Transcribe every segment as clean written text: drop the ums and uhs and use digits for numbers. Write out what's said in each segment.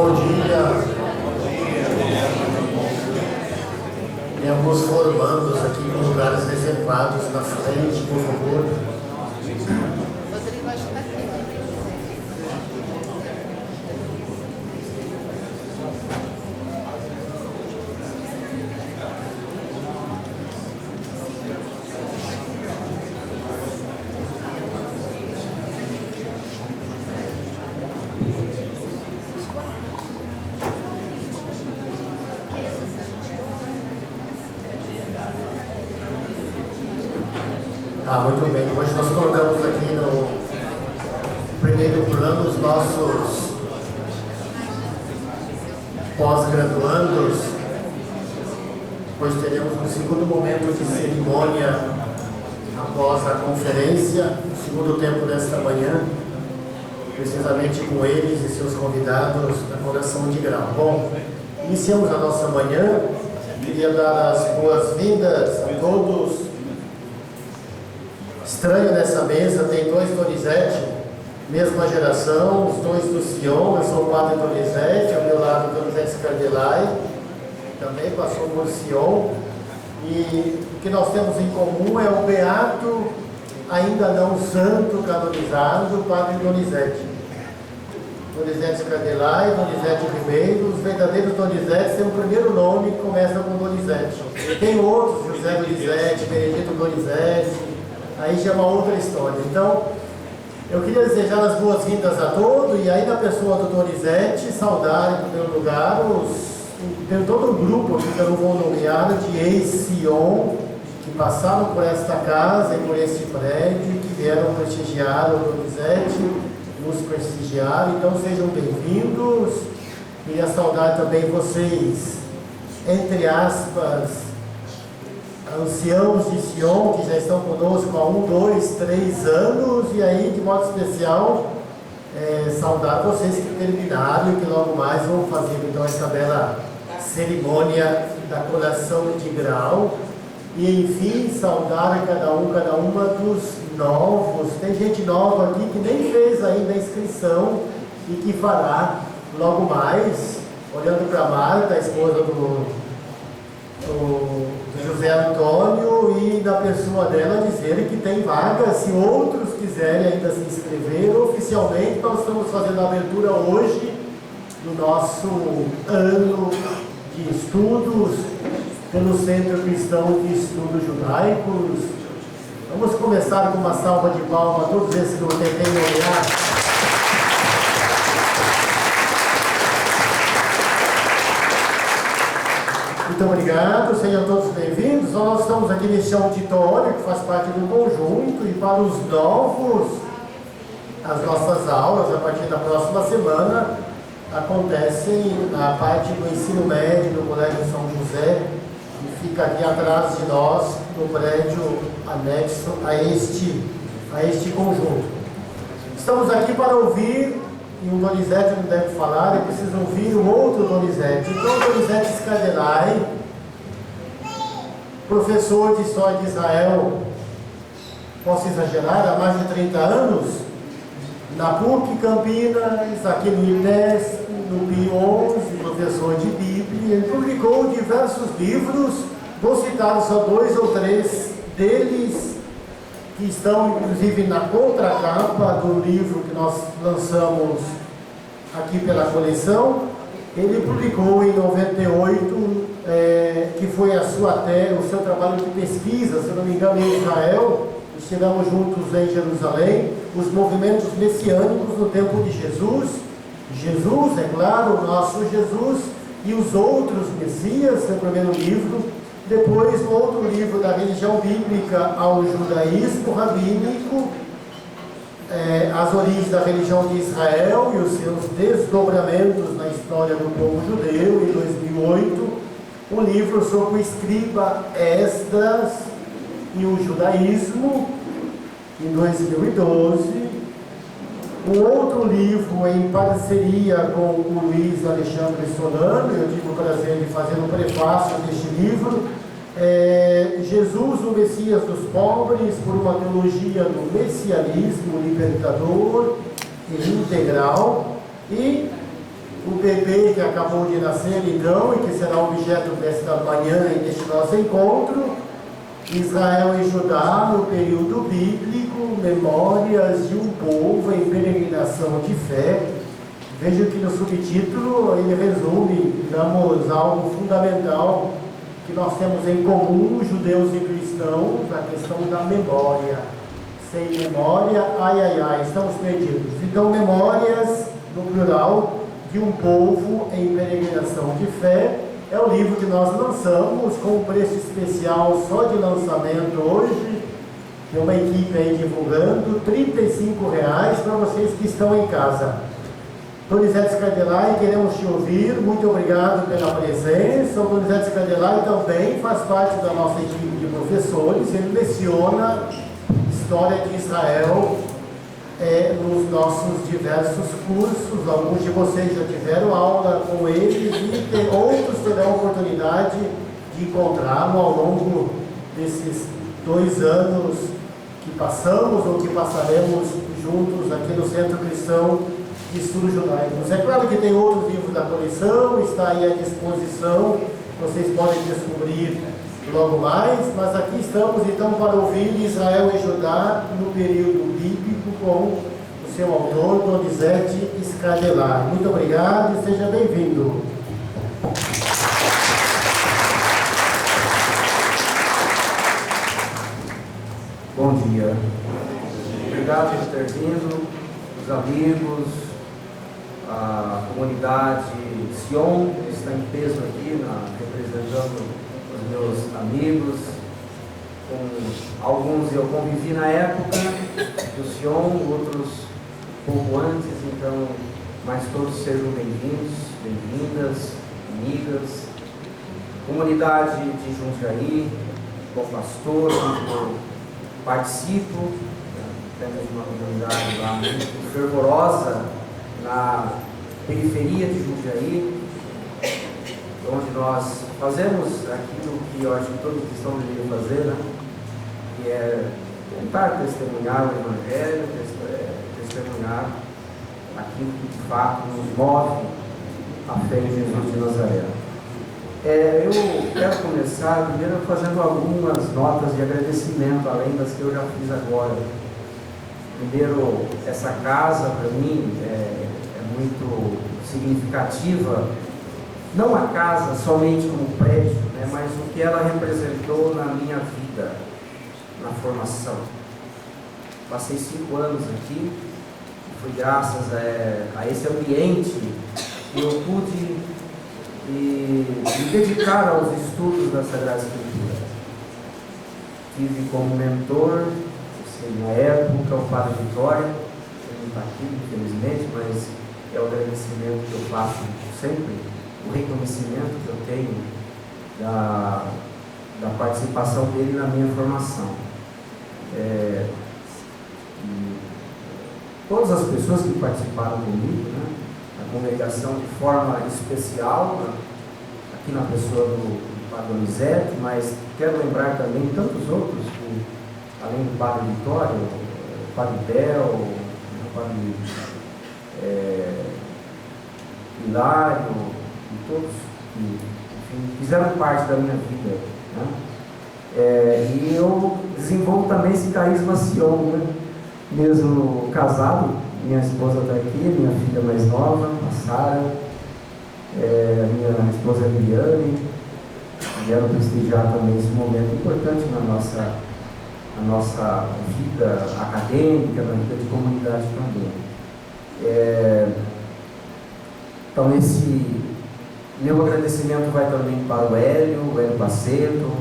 Bom dia. Tem alguns formandos aqui com lugares reservados na frente, por favor. Rodrigo, acho que está aqui. Muito bem. Hoje nós colocamos aqui no primeiro plano os nossos pós-graduandos. Hoje teremos um segundo momento de cerimônia após a conferência, o segundo tempo desta manhã, precisamente com eles e seus convidados da coração de grau. Bom, iniciamos a nossa manhã. Queria dar as boas-vindas a todos. Estranho nessa mesa, tem dois Donizete, mesma geração, os dois do Sion. Eu sou o padre Donizete, ao meu lado Donizete Scardelai, também passou por Sion. E o que nós temos em comum é o beato, ainda não santo canonizado, padre Donizete. Donizete Scardelai, Donizete Ribeiro. Os verdadeiros Donizetes têm o primeiro nome que começa com Donizete. Tem outros, José Donizete, Benedito Donizete. Aí já é uma outra história. Então, eu queria desejar as boas-vindas a todos, e aí na pessoa do Donizete, saudar em primeiro lugar tem todo um grupo aqui que eu não vou nomear, de ex-Sion, que passaram por esta casa e por este prédio, e que vieram prestigiar o Donizete, nos prestigiar. Então sejam bem-vindos. Queria saudar também vocês, entre aspas, anciãos de Sion, que já estão conosco há 1, 2, 3 anos, e aí, de modo especial, saudar vocês que terminaram e que logo mais vão fazer então essa bela cerimônia da colação de grau. E enfim, saudar cada uma dos novos. Tem gente nova aqui que nem fez ainda a inscrição e que fará logo mais, olhando para a Marta, a esposa do José Antônio, e da pessoa dela dizer que tem vaga, se outros quiserem ainda se inscrever. Oficialmente nós estamos fazendo a abertura hoje do nosso ano de estudos pelo Centro Cristão de Estudos Judaicos. Vamos começar com uma salva de palmas a todos esses que eu tentei olhar. Muito obrigado, sejam todos bem-vindos. Nós estamos aqui neste auditório que faz parte do conjunto, e para os novos, as nossas aulas, a partir da próxima semana, acontecem na parte do ensino médio do Colégio São José, que fica aqui atrás de nós, no prédio anexo a este conjunto. Estamos aqui para ouvir, e o Donizete não deve falar, é preciso ouvir o outro Donizete. Então, o Donizete Scardelai, professor de História de Israel, posso exagerar, há mais de 30 anos, na PUC Campinas, aqui no IPESP, no Pio XI, professor de Bíblia. Ele publicou diversos livros, vou citar só 2 ou 3 deles, que estão inclusive na contracapa do livro que nós lançamos aqui pela coleção. Ele publicou em 98, que foi o seu trabalho de pesquisa, se não me engano, em Israel. Estivemos juntos em Jerusalém, os movimentos messiânicos no tempo de Jesus. Jesus, é claro, o nosso Jesus, e os outros Messias, seu primeiro livro. Depois, no outro livro, da religião bíblica ao judaísmo rabínico, as origens da religião de Israel e os seus desdobramentos na história do povo judeu, em 2008, um livro sobre o escriba Esdras e o judaísmo, em 2012, um outro livro em parceria com o Luiz Alexandre Solano. Eu tive o prazer de fazer o prefácio deste livro, Jesus, o Messias dos Pobres, por uma teologia do messianismo libertador e integral, e o bebê que acabou de nascer, então, e que será objeto desta manhã e deste nosso encontro, Israel e Judá, no período bíblico, memórias de um povo em peregrinação de fé. Veja que no subtítulo ele resume, digamos, algo fundamental que nós temos em comum, judeus e cristãos, a questão da memória. Sem memória, ai, ai, ai, estamos perdidos. Então, memórias, no plural, de um povo em peregrinação de fé, é o livro que nós lançamos com um preço especial só de lançamento hoje. Tem uma equipe aí divulgando, R$35 para vocês que estão em casa. Donizete Scardelai, queremos te ouvir, muito obrigado pela presença. O Donizete Scardelai também faz parte da nossa equipe de professores, ele leciona História de Israel nos nossos diversos cursos. Alguns de vocês já tiveram aula com eles e outros terão a oportunidade de encontrá-lo ao longo desses 2 anos que passamos ou que passaremos juntos aqui no Centro Cristão de Estudos Judaicos. É claro que tem outros livros da coleção, está aí à disposição, vocês podem descobrir logo mais, mas aqui estamos então para ouvir Israel e Judá no período bíblico com o seu autor, Donizete Scardelai. Muito obrigado e seja bem-vindo. Bom dia. Obrigado por ter vindo, os amigos, a comunidade Sion, que está em peso aqui, representando os meus amigos. Com alguns eu convivi na época do Sion, outros pouco antes, então, mas todos sejam bem-vindos, bem-vindas, amigas. Comunidade de Jundiaí, com pastor, eu participo, temos uma comunidade lá muito fervorosa na periferia de Jundiaí, onde nós fazemos aquilo que eu acho que todo cristão deveria fazer, né? Que é tentar testemunhar o Evangelho, testemunhar aquilo que de fato nos move a fé em Jesus de Nazaré. Eu quero começar primeiro fazendo algumas notas de agradecimento, além das que eu já fiz agora. Primeiro, essa casa para mim é muito significativa, não a casa somente como prédio, né, mas o que ela representou na minha vida, na formação. Passei 5 anos aqui, foi graças a esse ambiente que eu pude me dedicar aos estudos da Sagrada Escritura. Tive como mentor, na época, o Padre Vitória, que não está aqui, infelizmente, mas é o agradecimento que eu faço sempre, o reconhecimento que eu tenho da participação dele na minha formação. Todas as pessoas que participaram comigo, né, a congregação de forma especial, aqui na pessoa do Padre Donizete, mas quero lembrar também tantos outros, além do Padre Vitório, o Padre Bel, o Padre Hilário, e todos que, enfim, fizeram parte da minha vida, né? E eu desenvolvo também esse carisma Sion, né? Mesmo casado, minha esposa está aqui, minha filha mais nova, a Sara, minha esposa Eliane, vieram prestigiar também esse momento importante na nossa vida acadêmica, na vida de comunidade também. Então, esse meu agradecimento vai também para o Hélio Baceto,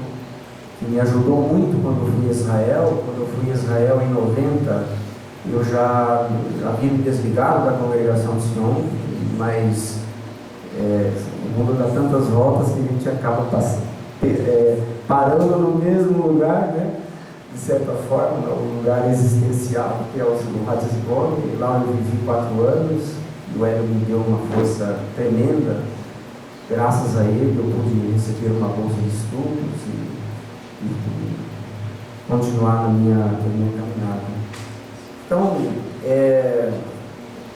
que me ajudou muito quando eu fui a Israel. Quando eu fui a Israel em 90, eu já havia me desligado da congregação de Sion, mas o mundo dá tantas voltas que a gente acaba parando no mesmo lugar, né? De certa forma, um lugar existencial, que é o Ratisbon. Lá eu vivi 4 anos, e o Hélio me deu uma força tremenda. Graças a ele eu pude receber uma bolsa de estudos e continuar na minha caminhada. Então,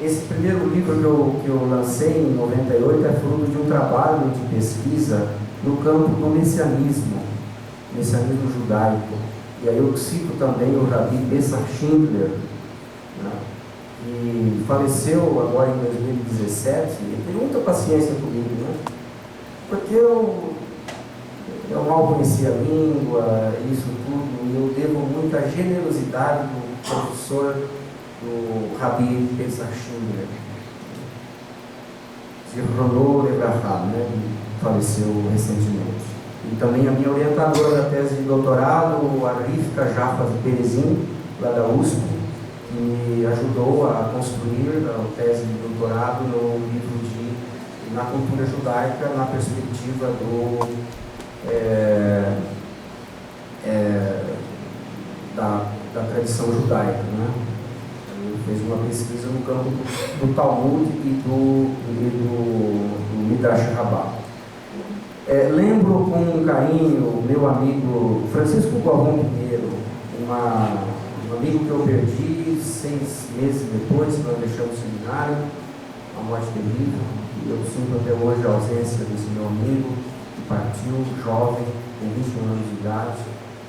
Esse primeiro livro que eu lancei em 98 é fruto de um trabalho de pesquisa no campo do messianismo judaico. E aí eu cito também o Rabi Pesach Schindler, né, que faleceu agora em 2017. Ele teve muita paciência comigo, né, porque eu mal conhecia a língua, isso tudo, e eu devo muita generosidade do professor, do Rabi Pesach Schindler, Zichrono Levrahá, né, que faleceu recentemente. E também a minha orientadora da tese de doutorado, a Rivka Jaffa Perezin, lá da USP, que me ajudou a construir a tese de doutorado no livro na cultura judaica, na perspectiva da tradição judaica, né? Ele fez uma pesquisa no campo do Talmud e do Midrash Rabbah. Lembro com carinho meu amigo Francisco Galvão Pinheiro, um amigo que eu perdi 6 meses depois que nós deixamos o seminário, a morte dele, e eu sinto até hoje a ausência desse meu amigo, que partiu jovem, com 21 anos de idade.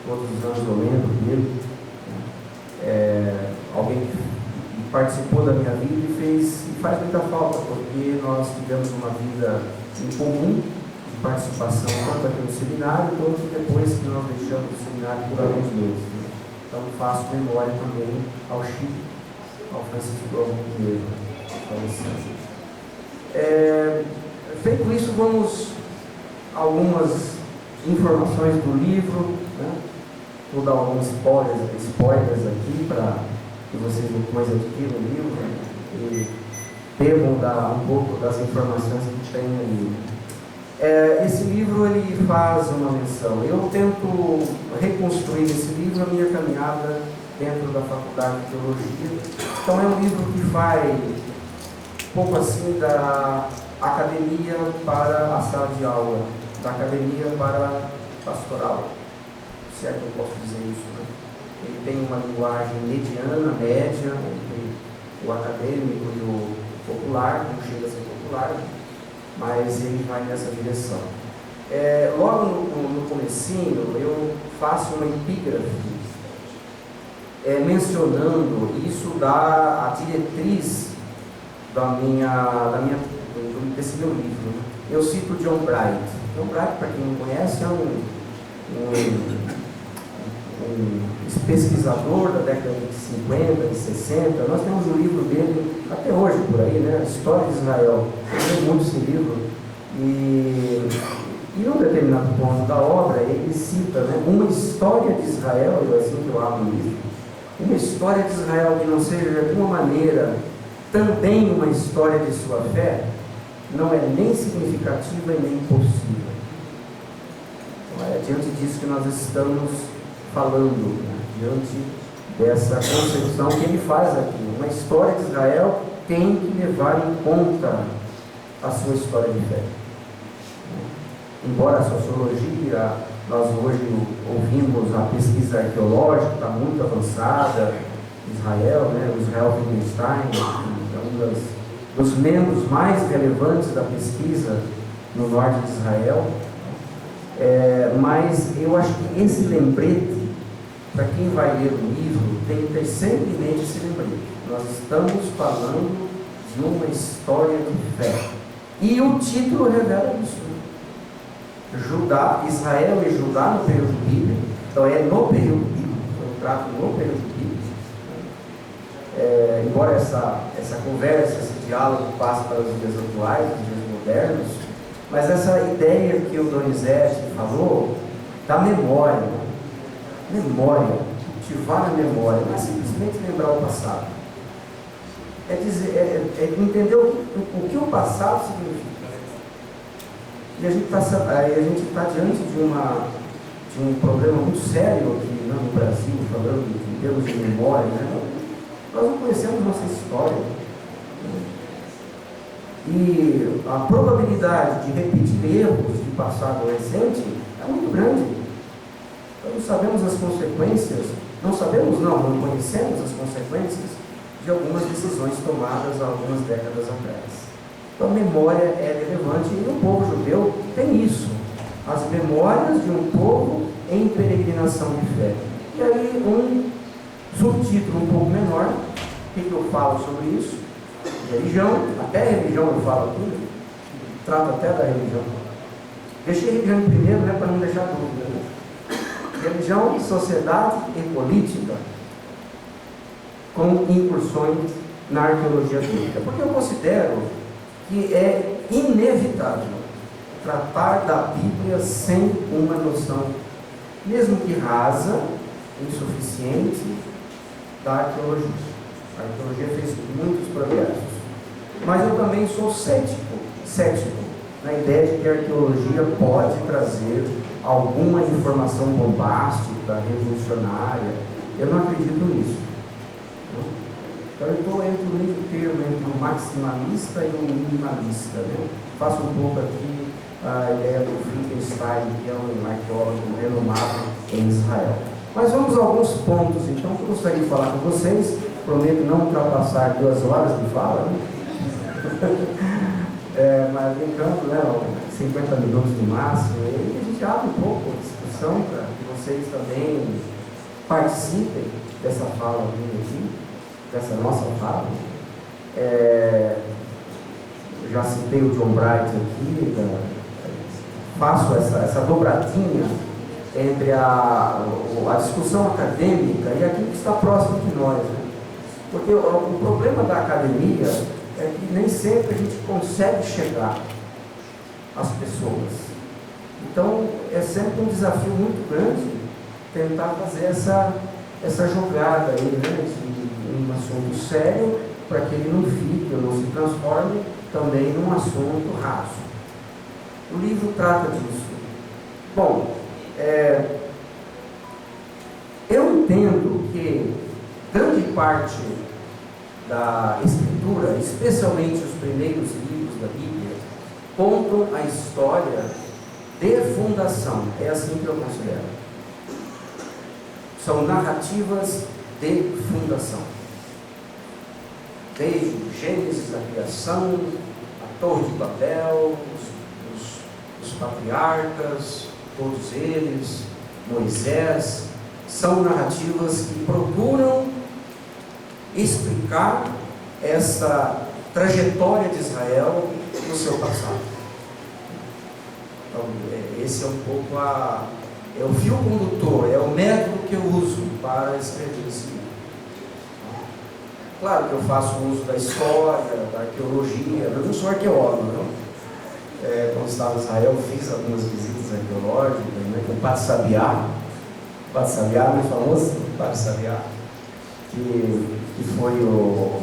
Todos os anos eu lembro dele, alguém que participou da minha vida e faz muita falta, porque nós tivemos uma vida em comum, participação tanto aqui no seminário, quanto depois que nós deixamos o seminário por alguns meses. Né? Então faço memória também ao Chico, ao Francisco Galvão Pinheiro. Feito isso, vamos a algumas informações do livro, né? Vou dar alguns spoilers aqui para que vocês depois adquiram o livro, né? E devam dar um pouco das informações que tem ali. Esse livro ele faz uma menção. Eu tento reconstruir nesse livro a minha caminhada dentro da Faculdade de Teologia. Então é um livro que vai um pouco assim da academia para a sala de aula, da academia para a pastoral, se é que eu posso dizer isso, né? Ele tem uma linguagem mediana, média, entre o acadêmico e o popular, não chega a ser popular, mas ele vai nessa direção. Logo no comecinho, eu faço uma epígrafe mencionando isso a diretriz desse meu livro. Né? Eu cito John Bright. John Bright, para quem não conhece, é um pesquisador da década de 50, de 60. Nós temos um livro dele até hoje por aí, né? História de Israel. Eu li muito esse livro e num determinado ponto da obra ele cita, né, uma história de Israel, e assim que eu abro o livro, uma história de Israel que não seja de alguma maneira também uma história de sua fé, não é nem significativa e nem possível. Então, é diante disso que nós estamos falando, né? Diante dessa concepção que ele faz aqui. Uma história de Israel tem que levar em conta a sua história de fé. Embora a sociologia, nós hoje ouvimos a pesquisa arqueológica, está muito avançada, Israel, né? O Israel Wittgenstein é um dos membros mais relevantes da pesquisa no norte de Israel. Mas eu acho que esse lembrete, para quem vai ler o livro, tem que ter sempre em mente esse lembrete. Nós estamos falando de uma história de fé. E o título revela isso. Israel e Judá no período bíblico. Então é no período bíblico, eu trato no período bíblico. Embora essa conversa, esse diálogo passe para os dias atuais, os dias modernos, mas essa ideia que o Donizete falou, da memória, cultivar a memória, não é simplesmente lembrar o passado. É entender o que o passado significa. E a gente está diante de um problema muito sério aqui no Brasil, falando em termos de memória, né? Nós não conhecemos nossa história. E a probabilidade de repetir erros de passado recente é muito grande. Então, não sabemos as consequências, não conhecemos as consequências de algumas decisões tomadas há algumas décadas atrás. Então a memória é relevante e no povo judeu tem isso, as memórias de um povo em peregrinação de fé. E aí um subtítulo um pouco menor, o que eu falo sobre isso? Religião, até religião eu falo aqui, trato até da religião. Deixei a religião em primeiro, né, para não deixar dúvida. Né? Religião, sociedade e política, com incursões na arqueologia bíblica. Porque eu considero que é inevitável tratar da Bíblia sem uma noção, mesmo que rasa, insuficiente, da arqueologia. A arqueologia fez muitos progressos. Mas eu também sou cético na ideia de que a arqueologia pode trazer alguma informação bombástica, revolucionária. Eu não acredito nisso. Então eu estou entre o meio termo, entre o maximalista e o minimalista. Né? Faço um pouco aqui a ideia do Finkelstein, que é um arqueólogo renomado em Israel. Mas vamos a alguns pontos, então, que eu gostaria de falar com vocês. Prometo não ultrapassar 2 horas de fala, né? Mas brincando, né, 50 minutos no máximo, e a gente abre um pouco a discussão para que vocês também participem dessa fala aqui, dessa nossa fala. Eu já citei o John Bright aqui, faço essa dobradinha entre a discussão acadêmica e aquilo que está próximo de nós. Né? Porque o problema da academia é que nem sempre a gente consegue chegar às pessoas. Então, é sempre um desafio muito grande tentar fazer essa jogada aí, né, de um assunto sério, para que ele não fique ou não se transforme também num assunto raso. O livro trata disso. Bom, eu entendo que grande parte da Escritura, especialmente os primeiros livros da Bíblia, contam a história de fundação. É assim que eu considero. São narrativas de fundação. Desde o Gênesis da criação, a Torre de Babel, os patriarcas, todos eles, Moisés, são narrativas que procuram explicar essa trajetória de Israel no seu passado. Então, esse é um pouco é o fio condutor, é o método que eu uso para escrever esse livro. Claro que eu faço uso da história, da arqueologia, eu não sou arqueólogo, não. Quando estava em Israel, fiz algumas visitas arqueológicas, né, com o Padre Sabiá, muito famoso, Padre Sabiá, que foi o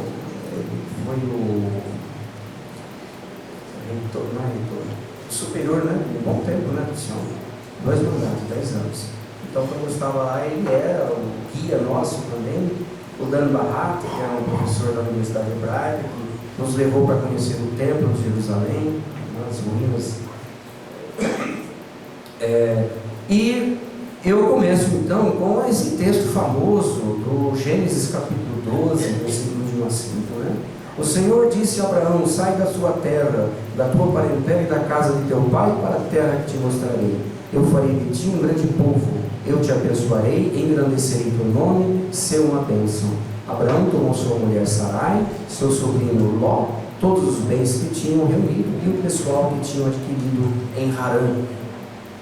reitor, não é reitor, superior, né, de um bom tempo, né, do senhor, 2 anos, 10 anos. Então, quando eu estava lá, ele era o guia nosso também, o Dan Barrato, que era um professor da Universidade Hebraica, que nos levou para conhecer o templo de Jerusalém, as ruínas. E eu começo então com esse texto famoso do Gênesis capítulo 12, versículo de 1 a 5, né? O Senhor disse a Abraão: sai da sua terra, da tua parentela e da casa de teu pai para a terra que te mostrarei. Eu farei de ti um grande povo, eu te abençoarei, engrandecerei teu nome, ser uma bênção. Abraão tomou sua mulher Sarai, seu sobrinho Ló, todos os bens que tinham reunido e o pessoal que tinham adquirido em Harã.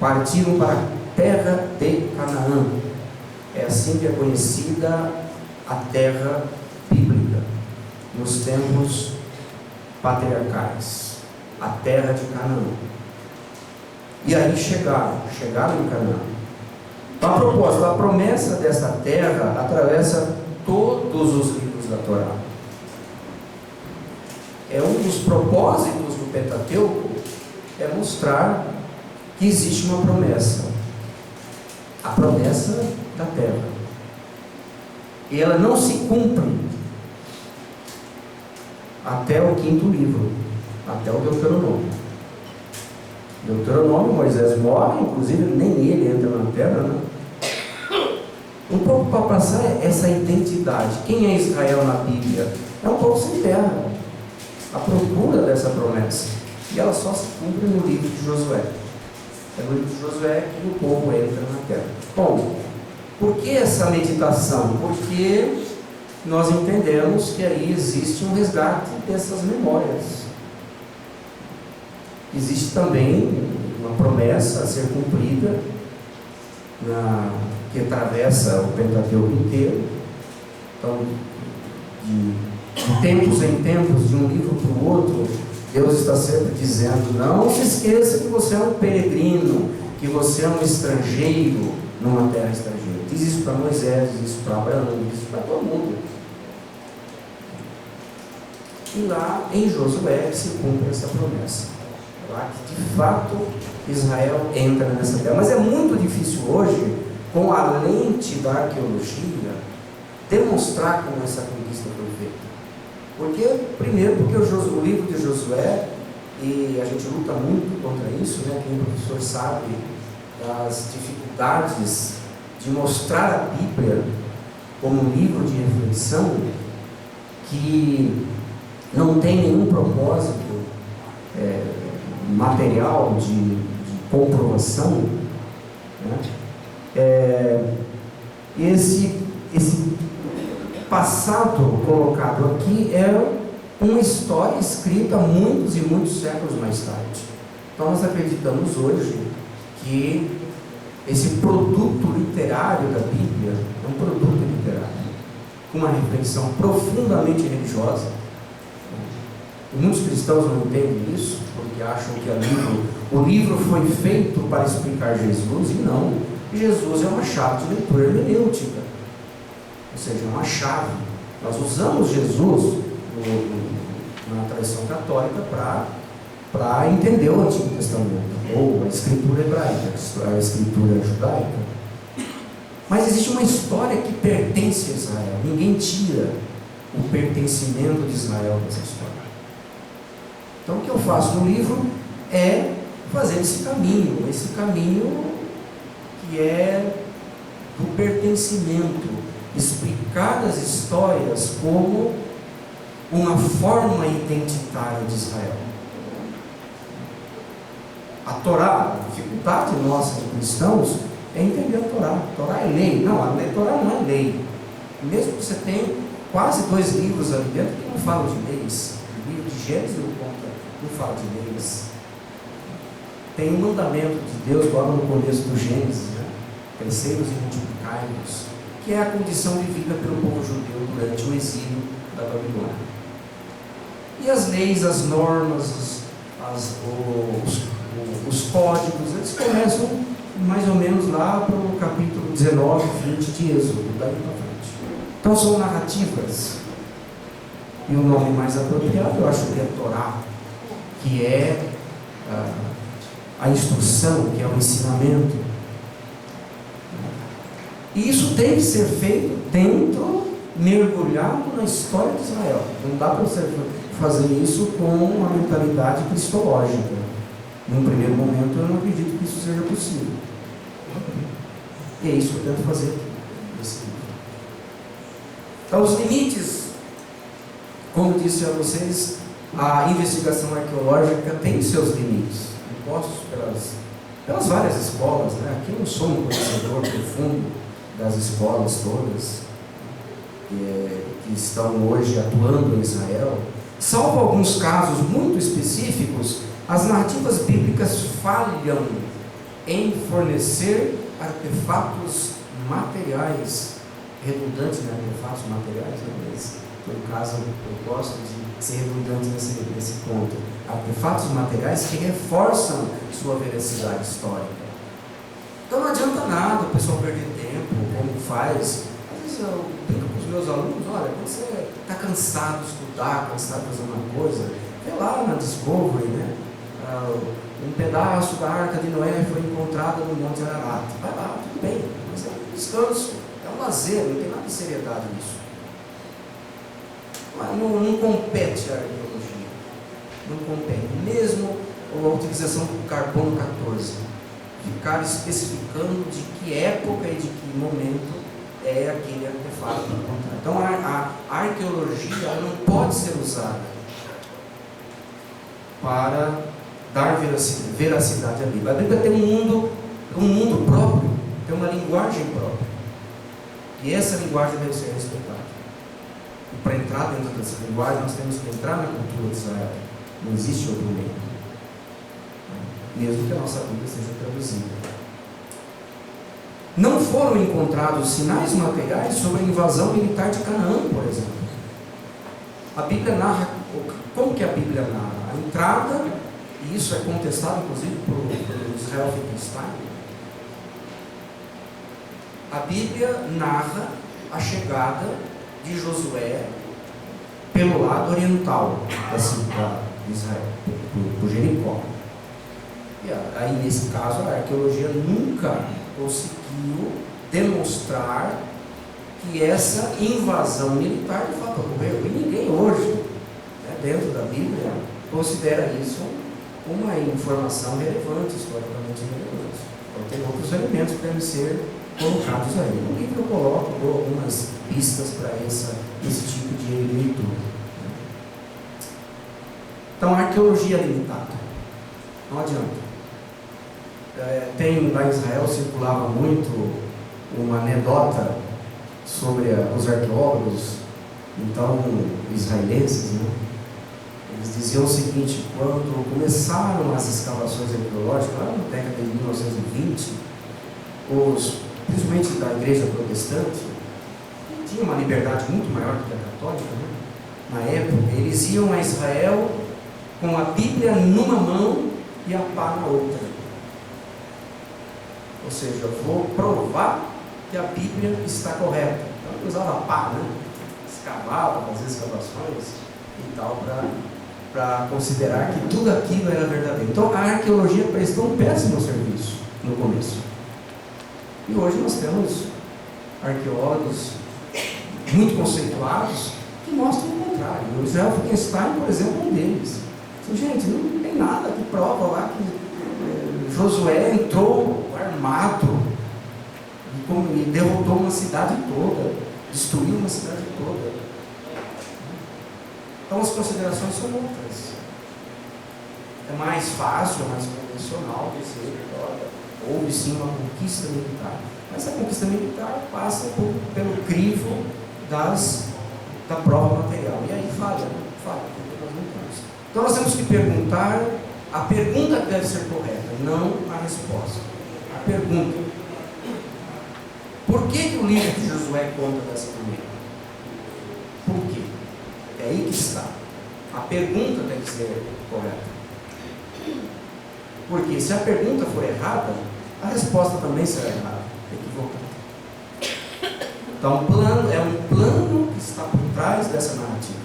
Partiram para a terra de Canaã. É assim que é conhecida a terra bíblica, nos tempos patriarcais, a terra de Canaã. E aí chegaram em Canaã. A propósito, a promessa dessa terra atravessa todos os livros da Torá. Um dos propósitos do Pentateuco é mostrar que existe uma promessa, a promessa da terra, e ela não se cumpre até o 5º livro, até o Deuteronômio. Moisés morre, inclusive nem ele entra na terra, né? Um povo para passar essa identidade. Quem é Israel na Bíblia? É um povo sem terra, à procura dessa promessa. E ela só se cumpre no livro de Josué. É no livro de Josué que o povo entra na terra. Bom, por que essa meditação? Porque nós entendemos que aí existe um resgate dessas memórias. Existe também uma promessa a ser cumprida que atravessa o Pentateuco inteiro. Então, de tempos em tempos, de um livro para o outro, Deus está sempre dizendo: não se esqueça que você é um peregrino, que você é um estrangeiro numa terra estrangeira. Diz isso para Moisés, diz isso para Abraão, diz isso para todo mundo. E lá em Josué se cumpre essa promessa. É lá que de fato Israel entra nessa terra. Mas é muito difícil hoje, com a lente da arqueologia, demonstrar como essa conquista foi feita. Primeiro, porque o livro de Josué, e a gente luta muito contra isso, né? Quem é professor sabe das dificuldades de mostrar a Bíblia como um livro de reflexão que não tem nenhum propósito material de comprovação, né? Esse passado colocado aqui é uma história escrita muitos e muitos séculos mais tarde. Então nós acreditamos hoje que esse produto literário da Bíblia é um produto literário, com uma reflexão profundamente religiosa. E muitos cristãos não entendem isso, porque acham que o livro foi feito para explicar Jesus, e não. Jesus é uma chave de leitura hermenêutica, ou seja, uma chave. Nós usamos Jesus na tradição católica para entender o Antigo Testamento, ou a escritura hebraica, a escritura judaica. Mas existe uma história que pertence a Israel. Ninguém tira o pertencimento de Israel dessa história. Então o que eu faço no livro é fazer esse caminho que é do pertencimento, explicar as histórias como uma forma identitária de Israel. A Torá, a dificuldade nossa de cristãos é entender a Torá. A Torá é lei. Não, a Torá não é lei. Mesmo que você tenha quase 2 livros ali dentro que não falam de leis. O livro de Gênesis não fala de leis. Tem um mandamento de Deus logo no começo do Gênesis, né? Crescei-vos e multiplicai-vos, que é a condição vivida pelo povo judeu durante o exílio da Babilônia. E as leis, as normas, os códigos, eles começam mais ou menos lá para o capítulo 19, 20 de Êxodo, daí para frente. Então são narrativas. E o nome mais apropriado, eu acho que é Torá, que é a instrução, que é o ensinamento. E isso tem que ser feito mergulhado na história de Israel. Não dá para você fazer isso com uma mentalidade cristológica. Num primeiro momento, eu não acredito que isso seja possível. E é isso que eu tento fazer aqui, nesse livro. Então, os limites, como disse a vocês, a investigação arqueológica tem seus limites, impostos pelas várias escolas, né? Aqui eu não sou um conhecedor profundo das escolas todas que estão hoje atuando em Israel. Salvo alguns casos muito específicos, as narrativas bíblicas falham em fornecer artefatos materiais, redundantes, né? Artefatos materiais, mas no caso eu gosto de ser redundante nesse ponto. Artefatos materiais que reforçam sua veracidade histórica. Então não adianta nada o pessoal perder tempo, como faz. Às vezes eu brinco com os meus alunos: olha, quando você está cansado de estudar, cansado de fazer uma coisa, vê lá na Discovery, né? Um pedaço da Arca de Noé foi encontrado no Monte Ararat. Vai lá, tudo bem, mas é um descanso, é um lazer, não tem nada de seriedade nisso. Mas não compete a arqueologia, não compete. Mesmo a utilização do carbono 14, ficar especificando de que época e de que momento é aquele artefato encontrado. Então a arqueologia ela não pode ser usada para dar veracidade à Bíblia. A Bíblia tem um mundo próprio, tem uma linguagem própria. E essa linguagem deve ser respeitada. E para entrar dentro dessa linguagem, nós temos que entrar na cultura de Israel. Não existe outro meio. Mesmo que a nossa Bíblia seja traduzida. Não foram encontrados sinais materiais sobre a invasão militar de Canaã, por exemplo. A Bíblia narra, como que a Bíblia narra? A entrada, e isso é contestado inclusive por Israel Finkelstein. A Bíblia narra a chegada de Josué pelo lado oriental da cidade de Israel, por Jericó. E aí, nesse caso, a arqueologia nunca conseguiu demonstrar que essa invasão militar de fato ocorreu. E ninguém hoje, dentro da Bíblia, considera isso uma informação relevante, historicamente relevante. Então, tem outros elementos que devem ser colocados aí. No livro eu coloco algumas pistas para esse tipo de leitura. Então, a arqueologia é limitada. Não adianta. Lá em Israel circulava muito uma anedota sobre os arqueólogos, então, israelenses, né? Eles diziam o seguinte: quando começaram as escavações arqueológicas, lá na década de 1920, principalmente da igreja protestante, tinha uma liberdade muito maior do que a católica, né? Na época, eles iam a Israel com a Bíblia numa mão e a pá na outra. Ou seja, eu vou provar que a Bíblia está correta. Então, eu usava pá, né? Escavava, fazia escavações e tal, para considerar que tudo aquilo era verdadeiro. Então, a arqueologia prestou um péssimo serviço no começo. E hoje nós temos arqueólogos muito conceituados que mostram o contrário. O Israel Finkelstein, por exemplo, é um deles. Gente, não tem nada que prova lá que Josué entrou armado e derrotou uma cidade toda, destruiu uma cidade toda. Então as considerações são outras. É mais fácil, mais convencional dizer que houve sim uma conquista militar. Mas a conquista militar passa pelo crivo da prova material. E aí falha, porque nós não temos. Então nós temos que perguntar, a pergunta que deve ser correta, não a resposta. A pergunta: por que o livro de Josué conta dessa maneira? Por quê? É aí que está. A pergunta tem que ser correta. Porque se a pergunta for errada, a resposta também será errada, equivocada. Então é um plano que está por trás dessa narrativa.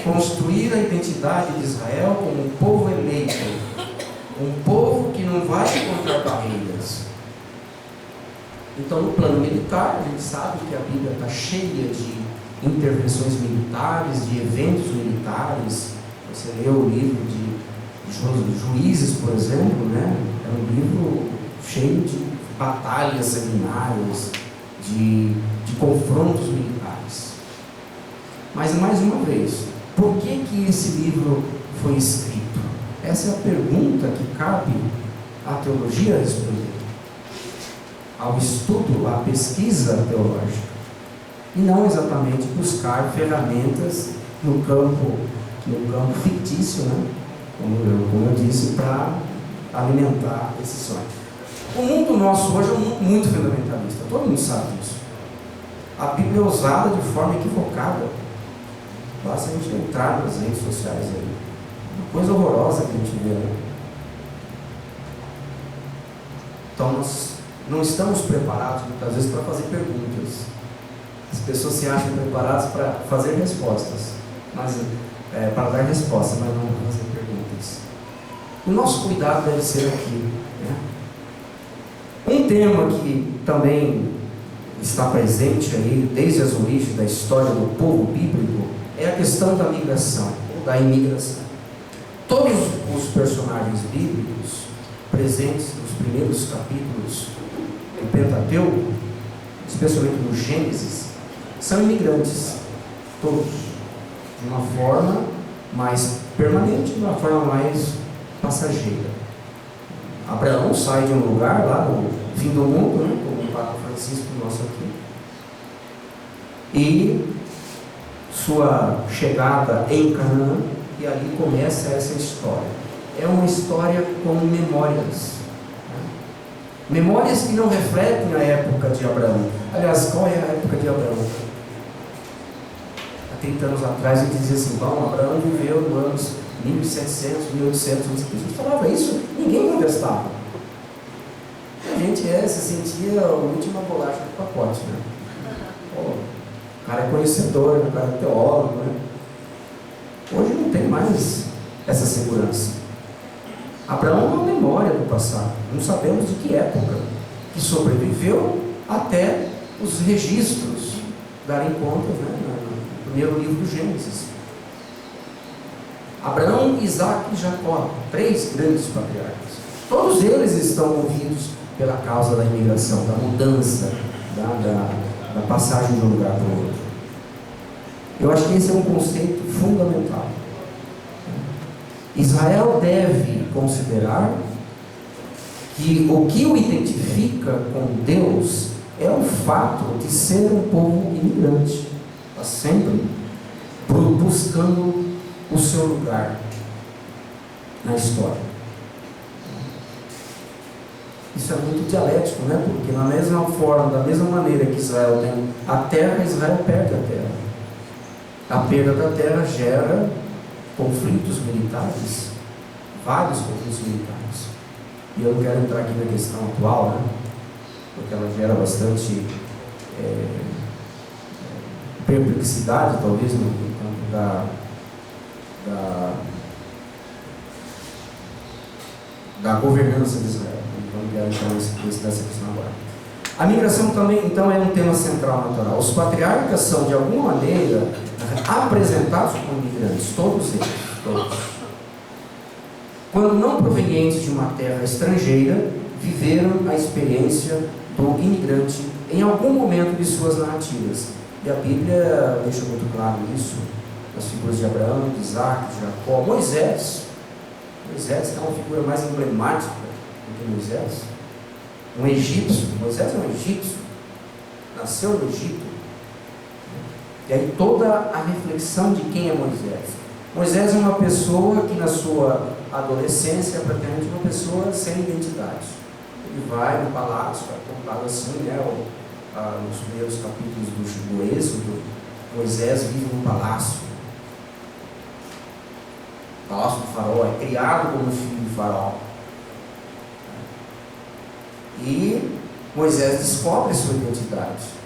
Construir a identidade de Israel como um povo eleito, um povo que não vai encontrar barreiras. Então, no plano militar, a gente sabe que a Bíblia está cheia de intervenções militares, de eventos militares. Você lê o livro de Juízes, por exemplo, né? É um livro cheio de batalhas sanguinárias, de confrontos militares. Mas, mais uma vez, por que esse livro foi escrito? Essa é a pergunta que cabe à teologia responder, ao estudo, à pesquisa teológica, e não exatamente buscar ferramentas no campo fictício, né? como eu disse, para alimentar esse sonho. O mundo nosso hoje é um mundo muito fundamentalista, todo mundo sabe disso. A Bíblia é usada de forma equivocada. Basta a gente entrar nas redes sociais aí. Uma coisa horrorosa que a gente vê, né? Então nós não estamos preparados muitas vezes para fazer perguntas. As pessoas se acham preparadas para fazer respostas, para dar respostas, mas não para fazer perguntas. O nosso cuidado deve ser aqui, né? Um tema que também está presente aí desde as origens da história do povo bíblico é a questão da migração, ou da imigração. Todos os personagens bíblicos presentes nos primeiros capítulos do Pentateuco especialmente no Gênesis, são imigrantes, todos, de uma forma mais permanente, de uma forma mais passageira. Abraão sai de um lugar lá no fim do mundo, né, como o Papa Francisco nosso aqui, e sua chegada em Canaã, e ali começa essa história. É uma história com memórias. Memórias que não refletem a época de Abraão. Aliás, qual é a época de Abraão? Há 30 anos atrás, a gente dizia assim: bom, Abraão viveu nos anos 1700, 1800, a gente falava isso, ninguém contestava. A gente se sentia a última bolacha do pacote, né? Pô, o cara é conhecedor, o cara é teólogo, né? Hoje não tem mais essa segurança. Abraão é uma memória do passado, não sabemos de que época, que sobreviveu até os registros darem conta, né, no primeiro livro do Gênesis. Abraão, Isaac e Jacó, 3 grandes patriarcas. Todos eles estão movidos pela causa da imigração, da mudança, da passagem de um lugar para o outro. Eu acho que esse é um conceito fundamental. Israel deve considerar que o que o identifica com Deus é o fato de ser um povo imigrante. Está sempre buscando o seu lugar na história. Isso é muito dialético, né? Porque da mesma forma, da mesma maneira que Israel tem a terra, Israel perde a terra. A perda da terra gera conflitos militares, vários conflitos militares. E eu não quero entrar aqui na questão atual, né? Porque ela gera bastante perplexidade, talvez, no campo da governança de Israel. Então, não quero entrar nessa questão agora. A migração também, então, é um tema central natural. Os patriarcas são, de alguma maneira, apresentados como imigrantes, todos eles, todos. Quando não provenientes de uma terra estrangeira, viveram a experiência do imigrante em algum momento de suas narrativas. E a Bíblia deixa muito claro isso, nas figuras de Abraão, de Isaac, de Jacó, Moisés. Moisés é uma figura mais emblemática do que Moisés. Um egípcio, Moisés é um egípcio, nasceu no Egito. E aí toda a reflexão de quem é Moisés. Moisés é uma pessoa que na sua adolescência é praticamente uma pessoa sem identidade. Ele vai no palácio, é contado assim, né, nos primeiros capítulos do Êxodo, Moisés vive no palácio. O palácio do faraó, é criado como filho de faraó. E Moisés descobre sua identidade.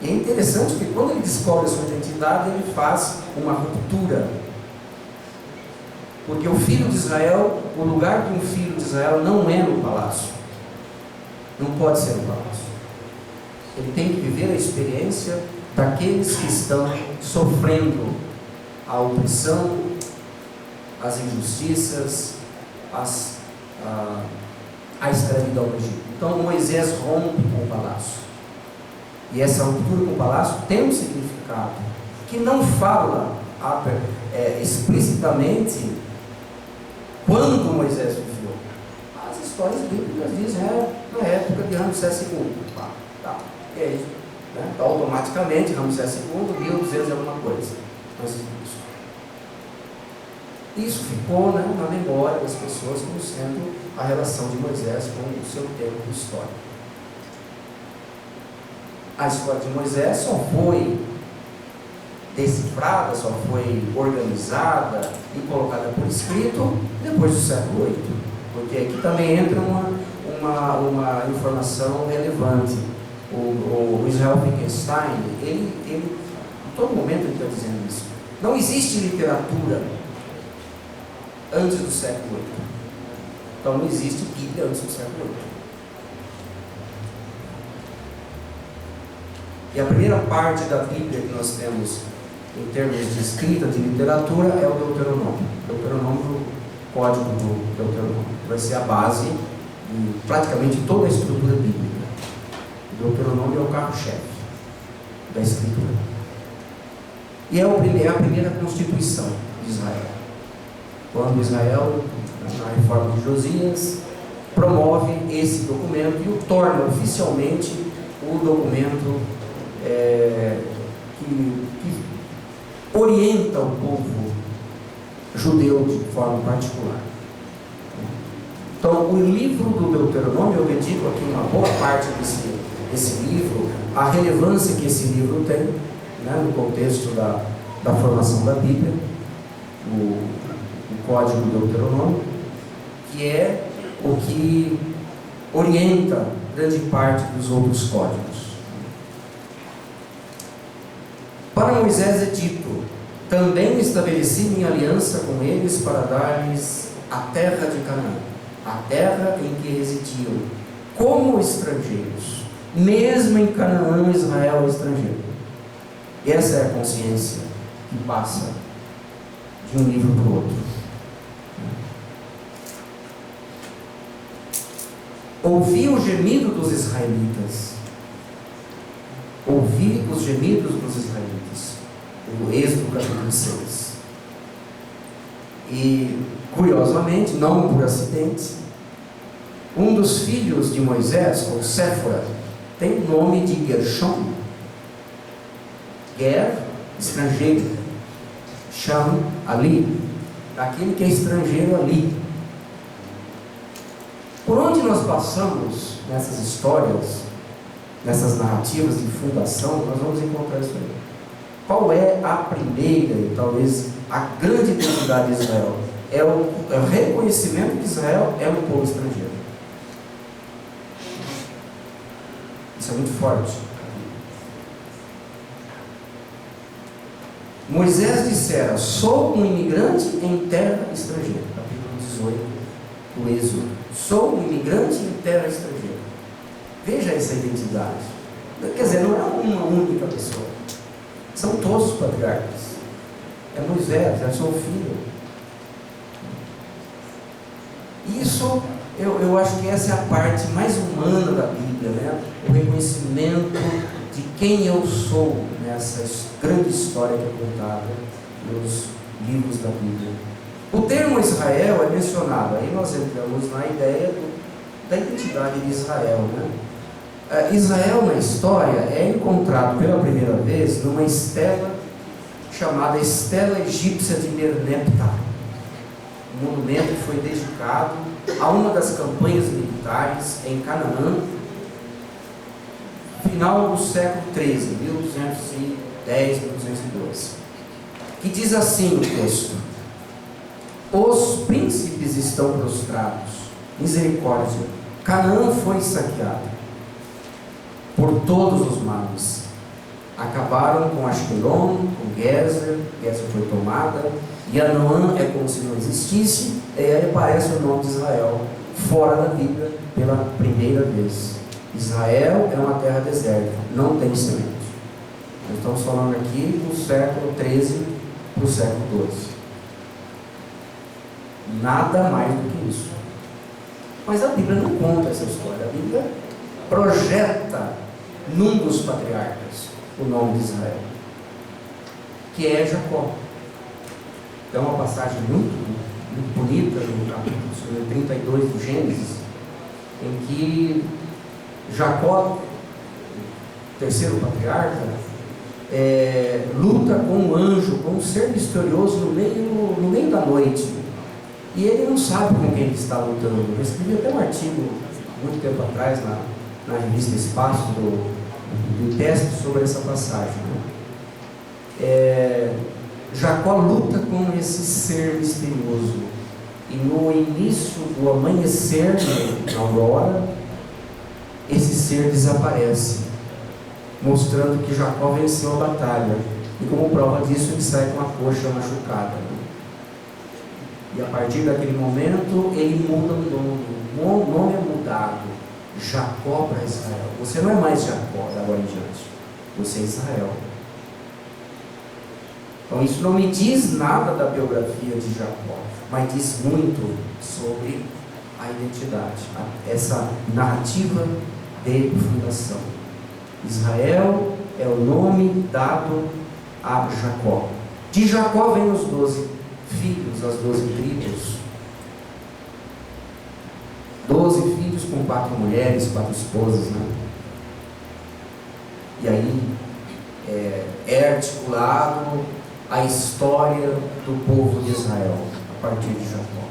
E é interessante que quando ele descobre a sua identidade, ele faz uma ruptura. Porque o filho de Israel, o lugar de um filho de Israel não é no palácio. Não pode ser no palácio. Ele tem que viver a experiência daqueles que estão sofrendo a opressão, as injustiças, a escravidão no Egito. Então Moisés rompe com o palácio. E essa ruptura com o palácio tem um significado que não fala explicitamente quando Moisés viveu. As histórias bíblicas dizem na época de Ramsés II. É isso. Né? Automaticamente Ramsés II, 1200 e alguma coisa. Isso ficou, né, na memória das pessoas como sendo a relação de Moisés com o seu tempo histórico. A história de Moisés só foi decifrada, só foi organizada e colocada por escrito depois do século VIII, porque aqui também entra uma informação relevante. O Israel Wittgenstein, ele em todo momento ele está dizendo isso. Não existe literatura antes do século VIII. Então não existe Bíblia antes do século VIII. E a primeira parte da Bíblia que nós temos em termos de escrita, de literatura, é o Deuteronômio. Deuteronômio, o código do Deuteronômio. Vai ser a base de praticamente toda a estrutura bíblica. O Deuteronômio é o carro-chefe. da Escritura. E é a primeira constituição de Israel. Quando Israel, na reforma de Josias, promove esse documento e o torna oficialmente o documento que orienta o povo judeu de forma particular. Então, o livro do Deuteronômio, eu dedico aqui uma boa parte desse livro, a relevância que esse livro tem, né, no contexto da formação da Bíblia, o Código do Deuteronômio, que é o que orienta grande parte dos outros códigos. Para Moisés é dito: também estabeleci minha aliança com eles para dar-lhes a terra de Canaã, a terra em que residiam, como estrangeiros. Mesmo em Canaã, Israel é estrangeiro. Essa é a consciência que passa de um livro para o outro. Ouvi o gemido dos israelitas. Ouvi os gemidos dos israelitas. O Êxodo capítulo 6. E, curiosamente, não por acidente, um dos filhos de Moisés, ou Séfora, tem o nome de Gershom. Ger, estrangeiro. Sham, ali. Aquele que é estrangeiro ali. Por onde nós passamos nessas histórias, nessas narrativas de fundação, nós vamos encontrar isso aí. Qual é a primeira e talvez a grande identidade de Israel? É o reconhecimento que Israel é um povo estrangeiro. Isso é muito forte. Moisés dissera: sou um imigrante em terra estrangeira. Capítulo 18 do Êxodo. Sou um imigrante em terra estrangeira. Veja essa identidade. Quer dizer, não é uma única pessoa. São todos os patriarcas. É Moisés, é seu filho. Isso, eu acho que essa é a parte mais humana da Bíblia, né? O reconhecimento de quem eu sou nessa grande história que é contada nos livros da Bíblia. O termo Israel é mencionado, aí nós entramos na ideia da identidade de Israel, né? Israel na história é encontrado pela primeira vez numa estela chamada Estela Egípcia de Merneptah, um monumento que foi dedicado a uma das campanhas militares em Canaã, final do século XIII, 1210, 1212, que diz assim o texto: os príncipes estão prostrados, misericórdia, Canaã foi saqueada por todos os males. Acabaram com Ashkelon, com Gezer foi tomada, e Anoã é como se não existisse, e aí aparece o nome de Israel fora da Bíblia pela primeira vez. Israel é uma terra deserta, não tem semente. Nós estamos falando aqui do século XIII para o século XII. Nada mais do que isso. Mas a Bíblia não conta essa história. A Bíblia projeta num dos patriarcas o nome de Israel, que é Jacó. É uma passagem muito bonita no capítulo 32 do Gênesis, em que Jacó, o terceiro patriarca, luta com um anjo, com um ser misterioso no meio da noite, e ele não sabe com quem ele está lutando. Eu escrevi até um artigo muito tempo atrás na revista Espaço do texto sobre essa passagem, né? Jacó luta com esse ser misterioso, e no início do amanhecer, na aurora, esse ser desaparece, mostrando que Jacó venceu a batalha, e como prova disso ele sai com a coxa machucada, né? E a partir daquele momento ele muda o nome é mudado, Jacó para Israel. Você não é mais Jacó de agora em diante, você é Israel. Então isso não me diz nada da biografia de Jacó, mas diz muito sobre a identidade, essa narrativa de fundação. Israel é o nome dado a Jacó. De Jacó vem os 12 filhos, as 12 tribos. 12 filhos com 4 mulheres, 4 esposas, né? E aí é articulado a história do povo de Israel a partir de Jacó.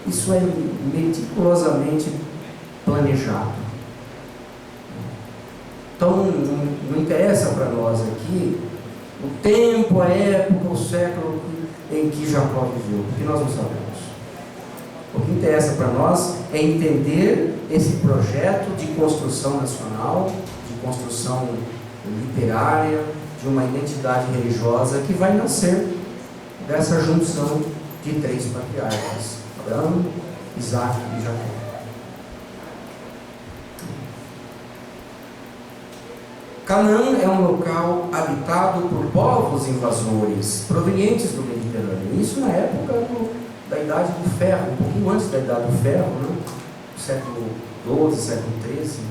Isso é meticulosamente planejado. Então não interessa para nós aqui o tempo, a época, o século em que Jacó viveu, porque nós não sabemos. O que interessa para nós é entender esse projeto de construção nacional, de construção literária, de uma identidade religiosa que vai nascer dessa junção de 3 patriarcas: Abraão, Isaac e Jacó. Canaã é um local habitado por povos invasores provenientes do Mediterrâneo. Isso na época da Idade do Ferro, um pouquinho antes da Idade do Ferro, né? Século XII, século XIII.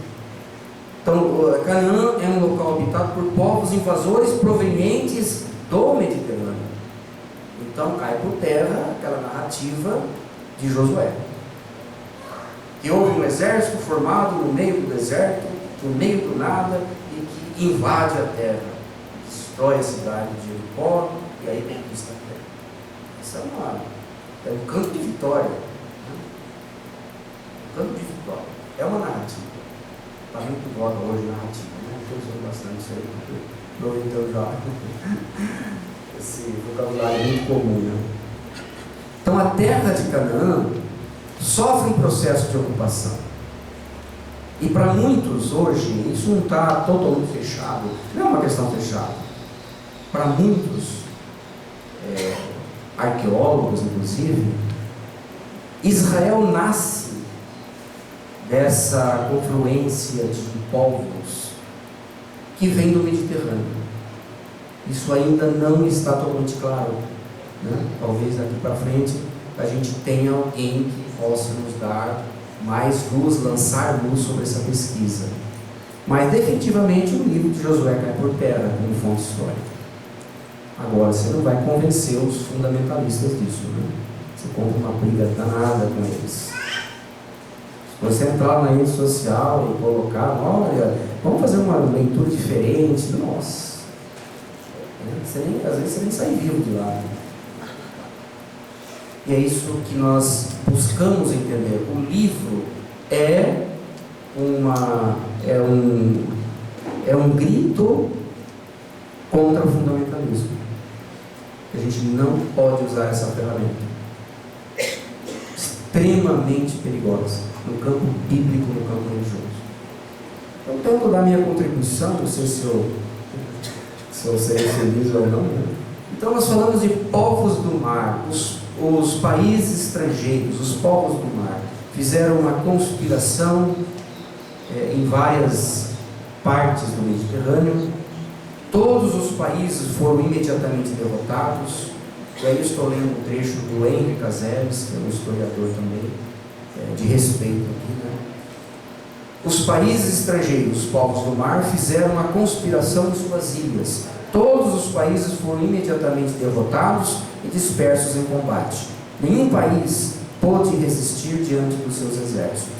Então, Canaã é um local habitado por povos invasores provenientes do Mediterrâneo. Então, cai por terra aquela narrativa de Josué, que houve um exército formado no meio do deserto, no meio do nada, e que invade a terra, destrói a cidade de Jericó e aí conquista a terra. Isso é um canto de vitória. Um canto de vitória. É uma narrativa. Está muito moda hoje narrativa, né? Estou usando bastante isso aí, porque aproveitando já esse vocabulário muito comum, né? Então a terra de Canaã sofre um processo de ocupação. E para muitos hoje, isso não está totalmente fechado, não é uma questão fechada. Para muitos arqueólogos, inclusive, Israel nasce dessa confluência de povos que vem do Mediterrâneo. Isso ainda não está totalmente claro, né? Talvez daqui para frente a gente tenha alguém que possa nos dar mais luz, lançar luz sobre essa pesquisa. Mas definitivamente o livro de Josué cai por terra como fonte histórica. Agora, você não vai convencer os fundamentalistas disso, né? Você compra uma briga danada com eles. Se você entrar na rede social e colocar, olha, vamos fazer uma leitura diferente, nossa, às vezes você nem sai vivo de lá. E é isso que nós buscamos entender. O livro é um grito contra o fundamentalismo. A gente não pode usar essa ferramenta. Extremamente perigosa no campo bíblico, no campo religioso. Eu tento dar minha contribuição, não sei se eu serei feliz ou não, né? Então nós falamos de povos do mar, os países estrangeiros, os povos do mar, fizeram uma conspiração em várias partes do Mediterrâneo. Todos os países foram imediatamente derrotados. E aí estou lendo um trecho do Henry Caseres, que é um historiador também, de respeito aqui, né? Os países estrangeiros, os povos do mar, fizeram uma conspiração em suas ilhas. Todos os países foram imediatamente derrotados e dispersos em combate. Nenhum país pôde resistir diante dos seus exércitos.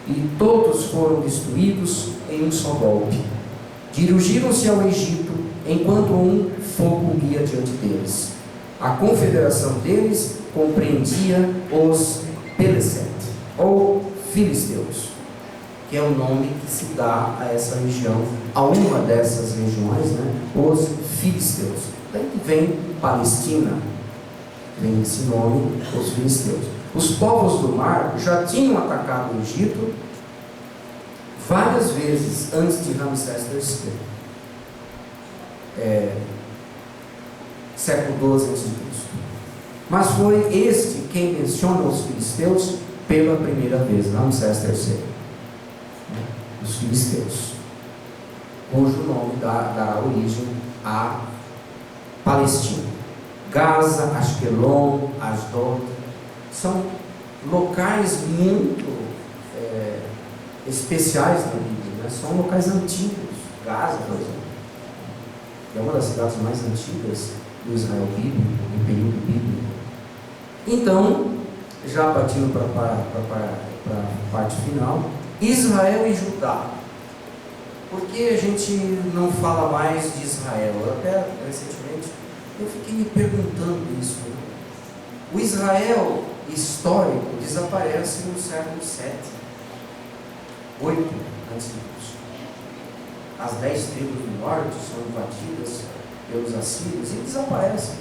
E todos foram destruídos em um só golpe. Dirigiram-se ao Egito, enquanto um fogo ia diante deles. A confederação deles compreendia os Pelesete, ou Filisteus, que é o nome que se dá a essa região, a uma dessas regiões, né? Os Filisteus. Daí vem Palestina, vem esse nome, os Filisteus. Os povos do mar já tinham atacado o Egito várias vezes antes de Ramsés III, século XII a.C. Mas foi este quem menciona os filisteus pela primeira vez, Ramsés III. Os filisteus, cujo nome dará origem à Palestina. Gaza, Ashkelon, Asdod, são locais muito especiais na Bíblia, né? São locais antigos, Gaza, por exemplo, que é uma das cidades mais antigas do Israel bíblico, do período bíblico. Então, já partindo para a parte final, Israel e Judá. Por que a gente não fala mais de Israel? Até recentemente eu fiquei me perguntando isso. O Israel histórico desaparece no século 7, 8 a.C. As 10 tribos do norte são invadidas pelos assírios e desaparecem.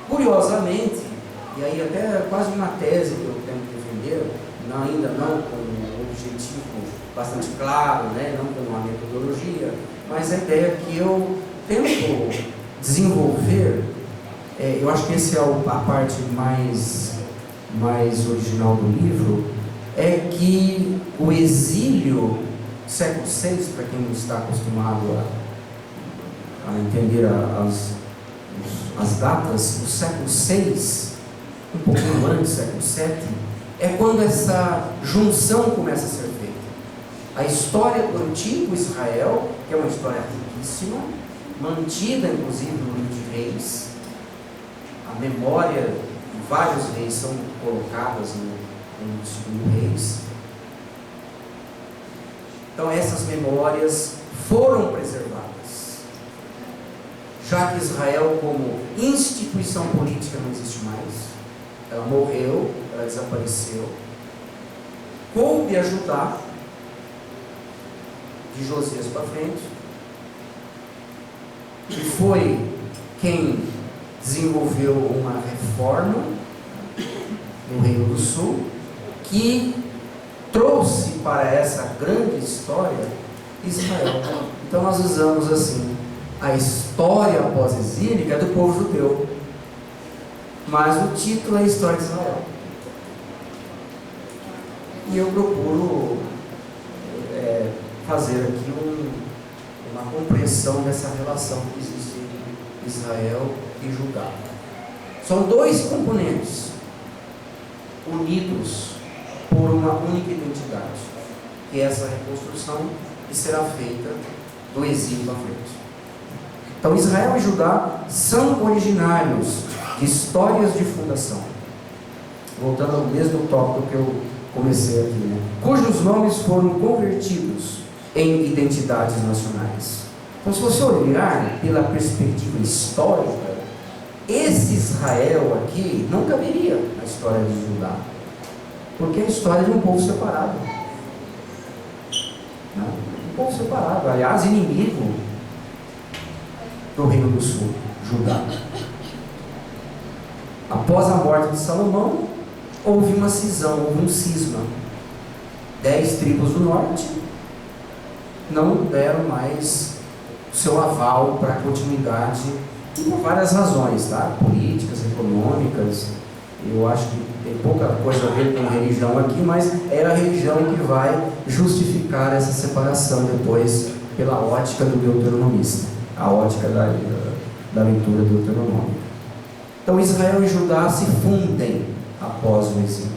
Curiosamente, e aí até quase uma tese que eu tenho que defender, ainda não com um objetivo bastante claro, né, não com uma metodologia, mas a ideia que eu tento desenvolver, eu acho que essa é a parte mais original do livro, é que o exílio, século VI, para quem não está acostumado a entender as datas, o século VI, um pouquinho antes, século VII, é quando essa junção começa a ser feita. A história do antigo Israel, que é uma história riquíssima, mantida inclusive no livro de Reis, a memória de vários reis são colocadas no segundo Reis. Então essas memórias foram preservadas, já que Israel como instituição política não existe mais, ela morreu, ela desapareceu. Coube a Judá, de Josias para frente, que foi quem desenvolveu uma reforma no Reino do Sul, que trouxe para essa grande história Israel. Então nós usamos assim, a história pós-exílica do povo judeu, mas o título é a História de Israel. E eu procuro fazer aqui uma compreensão dessa relação que existe entre Israel e Judá. São dois componentes unidos por uma única identidade, que é essa reconstrução que será feita do exílio à frente. Então Israel e Judá são originários de histórias de fundação. Voltando ao mesmo tópico que eu comecei aqui, né? Cujos nomes foram convertidos em identidades nacionais. Então, se você olhar pela perspectiva histórica, esse Israel aqui não caberia na história de Judá, porque é a história de um povo separado. Um povo separado, aliás, inimigo do Reino do Sul, Judá. Após a morte de Salomão, houve uma cisão, houve um cisma. 10 tribos do norte não deram mais o seu aval para a continuidade, e por várias razões, tá? Políticas, econômicas. Eu acho que tem pouca coisa a ver com religião aqui, mas era a religião que vai justificar essa separação depois pela ótica do deuteronomista, a ótica da leitura deuteronômica. Então Israel e Judá se fundem após o exílio.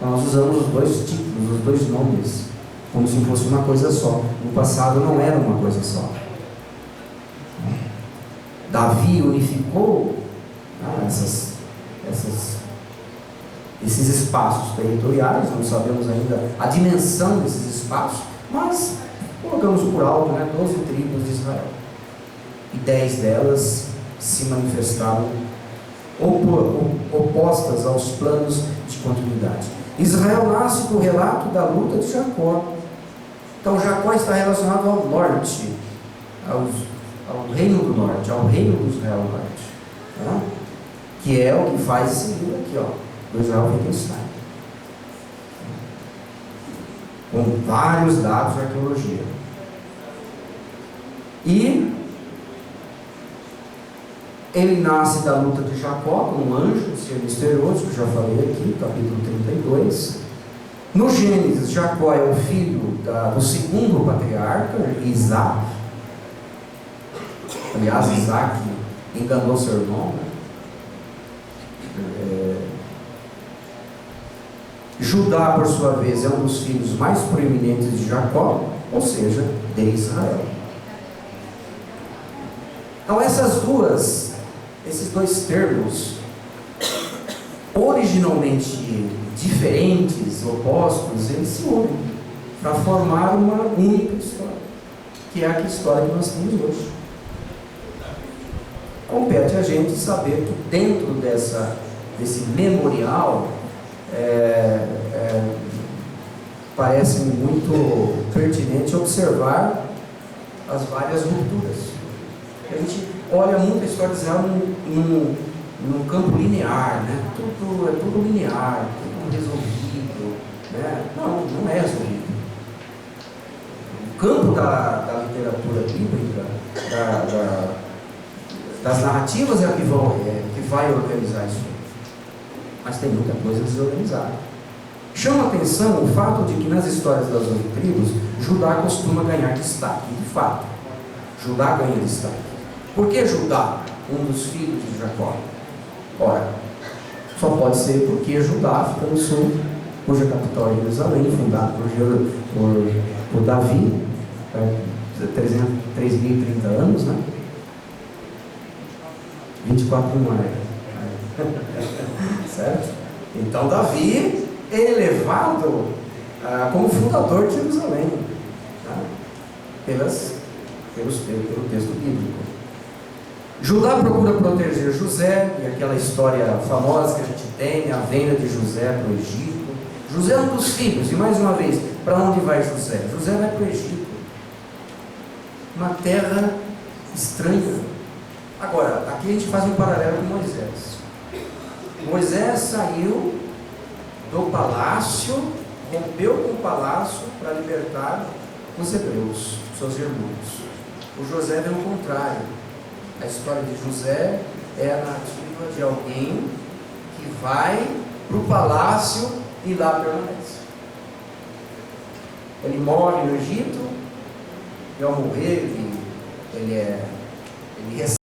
Nós usamos os dois títulos, os dois nomes, como se fosse uma coisa só. No passado não era uma coisa só. Davi unificou esses espaços territoriais, não sabemos ainda a dimensão desses espaços, mas colocamos por alto 12 tribos de Israel. E 10 delas se manifestaram opostas aos planos de continuidade. Israel nasce do relato da luta de Jacó. Então Jacó está relacionado ao norte, ao reino do norte, ao reino do Israel norte, né? Que é o que faz esse livro aqui, do Israel Wittgenstein, com vários dados de arqueologia. E ele nasce da luta de Jacó, um anjo, um ser misterioso, que eu já falei aqui, capítulo 32. No Gênesis, Jacó é o filho do segundo patriarca, Isaac. Aliás, Isaac enganou seu irmão, né? Judá, por sua vez, é um dos filhos mais proeminentes de Jacó, ou seja, de Israel. Então esses dois termos, originalmente diferentes, opostos, eles se unem para formar uma única história, que é a história que nós temos hoje. Compete a gente saber que dentro desse memorial parece muito pertinente observar as várias rupturas. A gente olha muito a história de Israel num campo linear, né? Tudo é tudo linear, tudo resolvido, né? Não é resolvido. O campo da literatura bíblica, das narrativas é que vai organizar isso. Mas tem muita coisa desorganizada. Chama a atenção o fato de que nas histórias das 8 tribos, Judá costuma ganhar destaque. De fato, Judá ganha destaque. Por que Judá, um dos filhos de Jacó? Ora, só pode ser porque Judá fica no sul, cuja capital é Jerusalém, fundado por Davi, 3.030 anos, né? 24 não é. Certo? Então Davi é elevado como fundador de Jerusalém, tá? pelo texto bíblico. Judá procura proteger José, e aquela história famosa que a gente tem, a venda de José para o Egito. José é um dos filhos, e mais uma vez, para onde vai José? José vai para o Egito, uma terra estranha. Agora, aqui a gente faz um paralelo com Moisés. Moisés saiu do palácio, rompeu com o palácio para libertar os hebreus, seus irmãos. O José é o contrário. A história de José é a narrativa de alguém que vai para o palácio e lá permanece. Ele morre no Egito, e ao morrer ele recebe